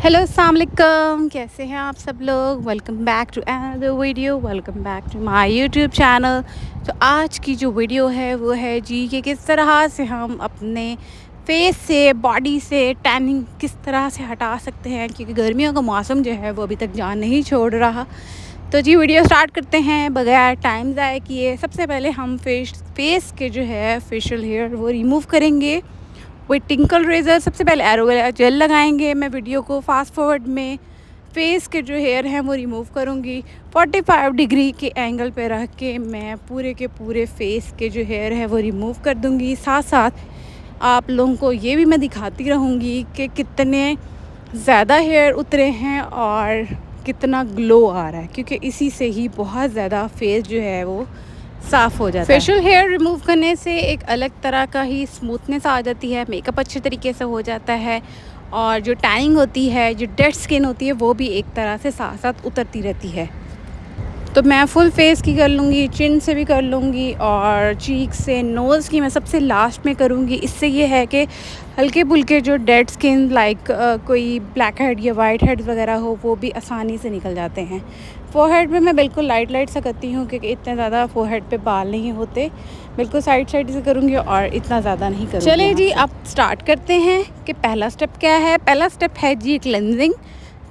Hello अस्सलाम वालेकुम, कैसे हैं आप सब लोग। Welcome back to another video, welcome back to my YouTube channel. तो आज की जो वीडियो है वो है जी कि किस तरह से हम अपने फेस से, बॉडी से टैनिंग किस तरह से हटा सकते हैं, क्योंकि गर्मियों का मौसम जो है वो अभी तक जान नहीं छोड़ रहा। तो जी वीडियो स्टार्ट करते हैं बगैर टाइम ज़ाया किए। सबसे पहले हम फेस के जो है फेशियल हेयर वो रिमूव करेंगे विथ टिंकल रेज़र। सबसे पहले एलोवेरा जेल लगाएंगे। मैं वीडियो को फास्ट फॉरवर्ड में फेस के जो हेयर हैं वो रिमूव करूँगी। 45 डिग्री के एंगल पे रख के मैं पूरे के पूरे फेस के जो हेयर है वो रिमूव कर दूँगी। साथ साथ आप लोगों को ये भी मैं दिखाती रहूँगी कि कितने ज़्यादा हेयर उतरे हैं और कितना ग्लो आ रहा है, क्योंकि इसी से ही बहुत ज़्यादा फेस जो है वो साफ़ हो जाता है। फेशियल हेयर रिमूव करने से एक अलग तरह का ही स्मूथनेस आ जाती है, मेकअप अच्छे तरीके से हो जाता है और जो टैनिंग होती है, जो डेड स्किन होती है, वो भी एक तरह से साथ साथ उतरती रहती है। तो मैं फुल फेस की कर लूँगी, चिन से भी कर लूँगी और चीक से, नोज़ की मैं सबसे लास्ट में करूँगी। इससे ये है कि हल्के फुल्के जो डेड स्किन लाइक कोई ब्लैक हेड या वाइट हेड वगैरह हो वो भी आसानी से निकल जाते हैं। फ़ोरहेड पे मैं बिल्कुल लाइट सा करती हूँ, क्योंकि इतने ज़्यादा फ़ोरहेड पे बाल नहीं होते। बिल्कुल साइड से करूँगी और इतना ज़्यादा नहीं करूँगी। चलिए जी, अब स्टार्ट करते हैं कि पहला स्टेप क्या है। पहला स्टेप है जी क्लेंजिंग।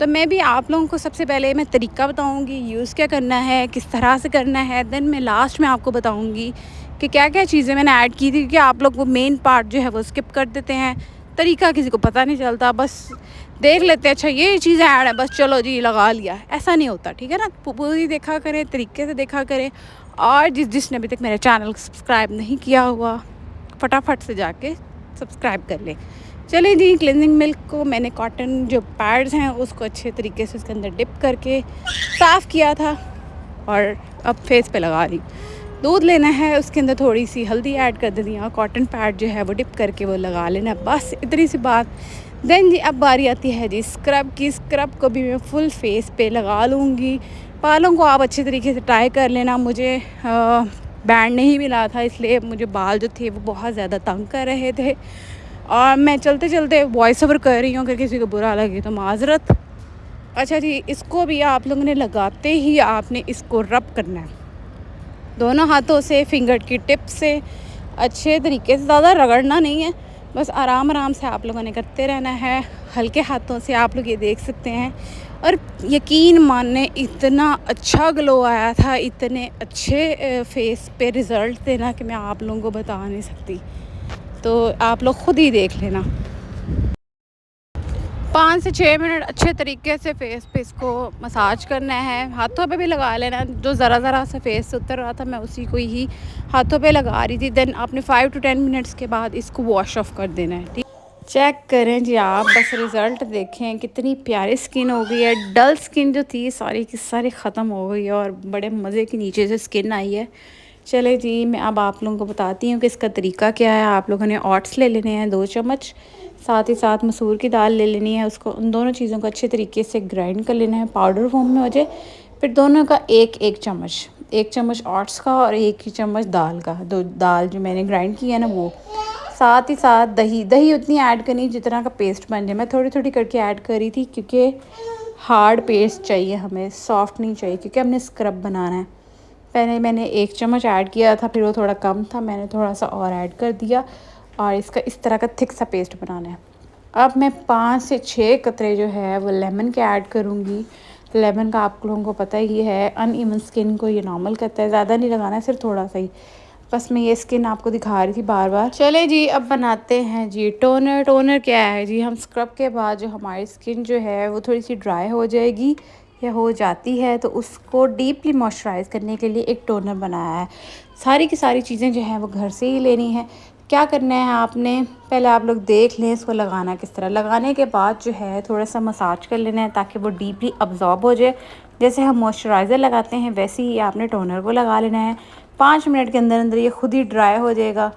तो मैं भी आप लोगों को सबसे पहले मैं तरीका बताऊंगी, यूज़ क्या करना है, किस तरह से करना है। देन मैं लास्ट में आपको बताऊंगी कि क्या क्या चीज़ें मैंने ऐड की थी, क्योंकि आप लोग वो मेन पार्ट जो है वो स्किप कर देते हैं। तरीका किसी को पता नहीं चलता, बस देख लेते हैं अच्छा ये चीज़ें ऐड है, बस चलो जी लगा लिया। ऐसा नहीं होता, ठीक है ना। पूरी देखा करें, तरीके से देखा करें। और जिसने अभी तक मेरे चैनल को सब्सक्राइब नहीं किया हुआ, फटाफट से जाके सब्सक्राइब कर ले। चलिए जी, क्लिनजिंग मिल्क को मैंने कॉटन जो पैड्स हैं उसको अच्छे तरीके से उसके अंदर डिप करके साफ़ किया था और अब फेस पे लगा रही। दूध लेना है, उसके अंदर थोड़ी सी हल्दी ऐड कर देनी है और कॉटन पैड जो है वो डिप करके वो लगा लेना है, बस इतनी सी बात। देन जी अब बारी आती है जी स्क्रब की। स्क्रब को भी मैं फुल फेस पे लगा लूँगी। बालों को आप अच्छे तरीके से टाई कर लेना। मुझे बैंड नहीं मिला था, इसलिए मुझे बाल जो थे वो बहुत ज़्यादा तंग कर रहे थे और मैं चलते चलते वॉइस ओवर कर रही हूँ, अगर किसी को बुरा लगे तो माजरत। अच्छा जी, इसको भी आप लोगों ने लगाते ही आपने इसको रब करना है दोनों हाथों से, फिंगर की टिप से अच्छे तरीके से। ज़्यादा रगड़ना नहीं है, बस आराम आराम से आप लोगों ने करते रहना है, हल्के हाथों से। आप लोग ये देख सकते हैं और यकीन मानने इतना अच्छा ग्लो आया था, इतने अच्छे फेस पे रिज़ल्ट थे ना कि मैं आप लोगों को बता नहीं सकती। तो आप लोग ख़ुद ही देख लेना। 5 से 6 मिनट अच्छे तरीके से फेस पे इसको मसाज करना है। हाथों पे भी लगा लेना। जो ज़रा सा फेस से उतर रहा था मैं उसी को ही हाथों पे लगा रही थी। देन आपने 5 to 10 मिनट्स के बाद इसको वॉश ऑफ कर देना है। ठीक, चेक करें जी आप, बस रिज़ल्ट देखें, कितनी प्यारी स्किन हो गई है। डल स्किन जो थी सारी की सारी ख़त्म हो गई है और बड़े मज़े की नीचे से स्किन आई है। चले जी, मैं अब आप लोगों को बताती हूँ कि इसका तरीका क्या है। आप लोगों ने ओट्स ले लेने हैं 2 चम्मच, साथ ही साथ मसूर की दाल ले लेनी है। उसको, उन दोनों चीज़ों को अच्छे तरीके से ग्राइंड कर लेना है, पाउडर फॉर्म में हो जाए। फिर दोनों का एक चम्मच, 1 चम्मच ओट्स का और 1 ही चम्मच दाल का, दो दाल जो मैंने ग्राइंड की है ना वो। साथ ही साथ दही उतनी ऐड करनी जितना का पेस्ट बन जाए। मैं थोड़ी थोड़ी करके ऐड करी थी, क्योंकि हार्ड पेस्ट चाहिए हमें, सॉफ्ट नहीं चाहिए, क्योंकि हमने स्क्रब बनाना है। पहले मैंने 1 चम्मच ऐड किया था, फिर वो थोड़ा कम था, मैंने थोड़ा सा और ऐड कर दिया और इसका इस तरह का थिक सा पेस्ट बनाना है। अब मैं 5 से 6 कतरे जो है वो लेमन के ऐड करूँगी। लेमन का आप लोगों को पता ही है, अनइवन स्किन को ये नॉर्मल करता है। ज़्यादा नहीं लगाना है, सिर्फ थोड़ा सा ही। बस मैं ये स्किन आपको दिखा रही थी बार बार। चले जी, अब बनाते हैं जी टोनर। टोनर क्या है जी, हम स्क्रब के बाद जो हमारी स्किन जो है वो थोड़ी सी ड्राई हो जाएगी या हो जाती है, तो उसको डीपली मॉइस्चराइज़ करने के लिए एक टोनर बनाया है। सारी की सारी चीज़ें जो हैं वो घर से ही लेनी है। क्या करना है आपने, पहले आप लोग देख लें इसको लगाना किस तरह। लगाने के बाद जो है थोड़ा सा मसाज कर लेना है ताकि वो डीपली अब्जॉर्ब हो जाए। जैसे हम मॉइस्चराइज़र लगाते हैं वैसे ही आपने टोनर को लगा लेना है। 5 मिनट के अंदर अंदर ये खुद ही ड्राई हो जाएगा।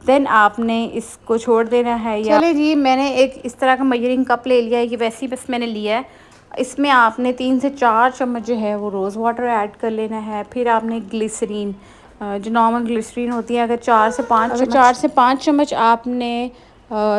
देन आपने इसको छोड़ देना है। चले जी, मैंने एक इस तरह का मेजरिंग कप ले लिया है, ये वैसे ही बस मैंने लिया है। इसमें आपने 3 से 4 चम्मच जो है वो रोज़ वाटर ऐड कर लेना है। फिर आपने ग्लिसरीन, जो नॉर्मल ग्लिसरीन होती है, अगर 4 से 5 चम्मच आपने